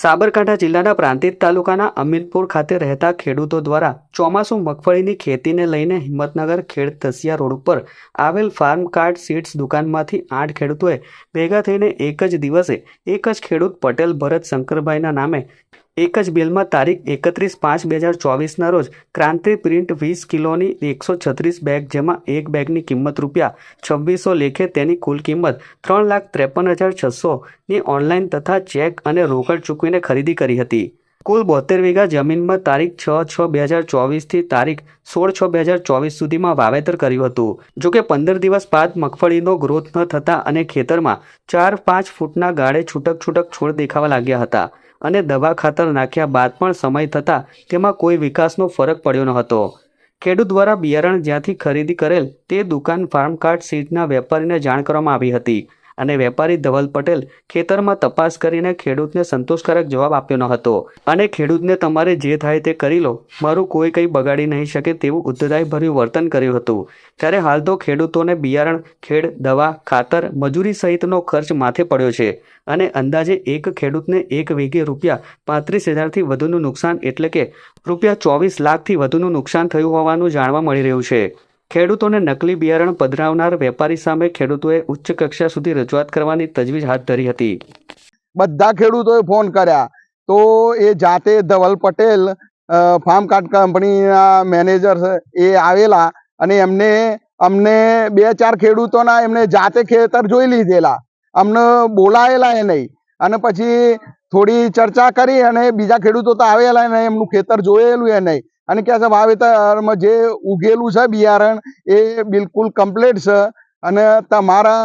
સાબરકાંઠા જિલ્લાના પ્રાંતિજ તાલુકાના અમીનપુર ખાતે રહેતા ખેડૂતો દ્વારા ચોમાસુ મગફળીની ખેતીને લઈને હિંમતનગર ખેડ તસિયા રોડ ઉપર આવેલ ફાર્મ કાર્ડ સીડ્સ દુકાનમાંથી 8 ખેડૂતોએ ભેગા થઈને એક જ દિવસે એક જ ખેડૂત પટેલ ભરત શંકરભાઈના નામે એક જ બિલમાં તારીખ 31/5/2024ના રોજ ક્રાંતિ પ્રિન્ટ 20 કિલોની 136 બેગ, જેમાં એક બેગની કિંમત ₹2600 લેખે તેની કુલ કિંમત 3,53,600ની ઓનલાઈન તથા ચેક અને રોકડ ચૂકવીને ખરીદી કરી હતી। કુલ 72 વીઘા જમીનમાં તારીખ 6/6/2024થી તારીખ 16/6/2024 સુધીમાં વાવેતર કર્યું હતું। જોકે 15 દિવસ બાદ મગફળીનો ગ્રોથ ન થતા અને ખેતરમાં 4-5 ફૂટના ગાળે છૂટક છોડ દેખાવા લાગ્યા હતા અને દવા ખાતર નાખ્યા બાદ પણ સમય થતાં તેમાં કોઈ વિકાસનો ફરક પડ્યો ન હતો। ખેડૂત દ્વારા બિયારણ જ્યાંથી ખરીદી કરેલ તે દુકાન ફાર્મ કાર્ડ સીડના વેપારીને જાણ કરવામાં આવી હતી અને વેપારી ધવલ પટેલ ખેતરમાં તપાસ કરીને ખેડૂતને સંતોષકારક જવાબ આપ્યો ન હતો અને ખેડૂતને તમારે જે થાય તે કરી લો, મારું કોઈ કંઈ બગાડી નહીં શકે તેવું ઉદ્ધતાઈભર્યું વર્તન કર્યું હતું। ત્યારે હાલ તો ખેડૂતોને બિયારણ, ખેડ, દવા, ખાતર, મજૂરી સહિતનો ખર્ચ માથે પડ્યો છે અને અંદાજે એક ખેડૂતને એક વીઘે ₹35,000થી વધુનું નુકસાન એટલે કે ₹24 લાખથી વધુનું નુકસાન થયું હોવાનું જાણવા મળી રહ્યું છે। ખેડૂતોને નકલી બિયારણ પધરાવનાર વેપારી સામે ખેડૂતોએ ઉચ્ચ કક્ષા સુધી રજૂઆત કરવાની તજવીજ હાથ ધરી હતી। બધા ખેડૂતોએ ફોન કર્યા તો એ જાતે ધવલ પટેલ ફાર્મ કાર્ડ કંપનીના મેનેજર એ આવેલા અને અમને 2-4 ખેડૂતોના એમને જાતે ખેતર જોઈ લીધેલા, અમને બોલાયેલા એ નહીં અને પછી થોડી ચર્ચા કરી અને બીજા ખેડૂતો તો આવેલા નહીં, એમનું ખેતર જોયેલું એ નહીં અને કહે છે વાવેતરમાં જે ઉગેલું છે બિયારણ એ બિલકુલ કમ્પ્લીટ છે અને તમારા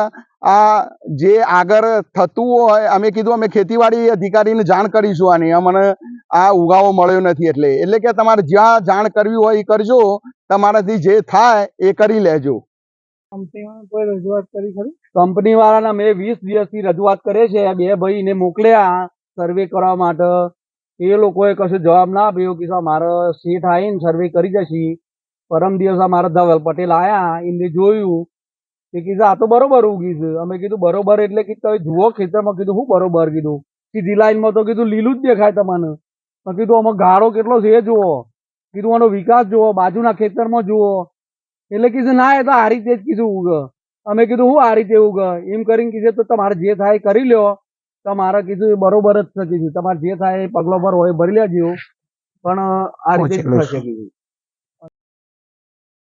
આ જે આગળ થતું હોય, અમે કીધું અમે ખેતીવાડી અધિકારીને જાણ કરીશું આની, અમને આ ઉગાવો મળ્યો નથી એટલે કે તમારે જ્યાં જાણ કરવી હોય એ કરજો, તમારાથી જે થાય એ કરી લેજો। કંપનીમાં કોઈ રજૂઆત કરી ખરી? કંપની વાળાના મેં 20 દિવસથી રજૂઆત કરે છે, 2 ભાઈને મોકલ્યા સર્વે કરવા માટે, એ લોકોએ કશું જવાબ ના આપ્યો કે મારો શેઠ આવીને સર્વે કરી જશે। પરમ દિવસ મારા ધવલ પટેલ આયા, એમને જોયું તે કીધું આ તો બરોબર ઉગી છે। અમે કીધું બરોબર એટલે કે તમે જુઓ ખેતરમાં, કીધું શું બરોબર, કીધું સીધી લાઈનમાં તો કીધું લીલું જ દેખાય તમને, કીધું આમાં ગાળો કેટલો છે એ જુઓ, કીધું આનો વિકાસ જુઓ, બાજુના ખેતરમાં જુઓ, એટલે કીધું ના એ તો આ રીતે જ કીધું ઉગ। અમે કીધું હું આ રીતે ઉગ એમ કરીને કીધું તો તમારે જે થાય કરી લ્યો, તમારે કીધું બરોબર જ છે, કીધું તમારે જે થાય પગલો પર હોય ભરી લેજો, પણ આ રીતે જ થશે કીધું।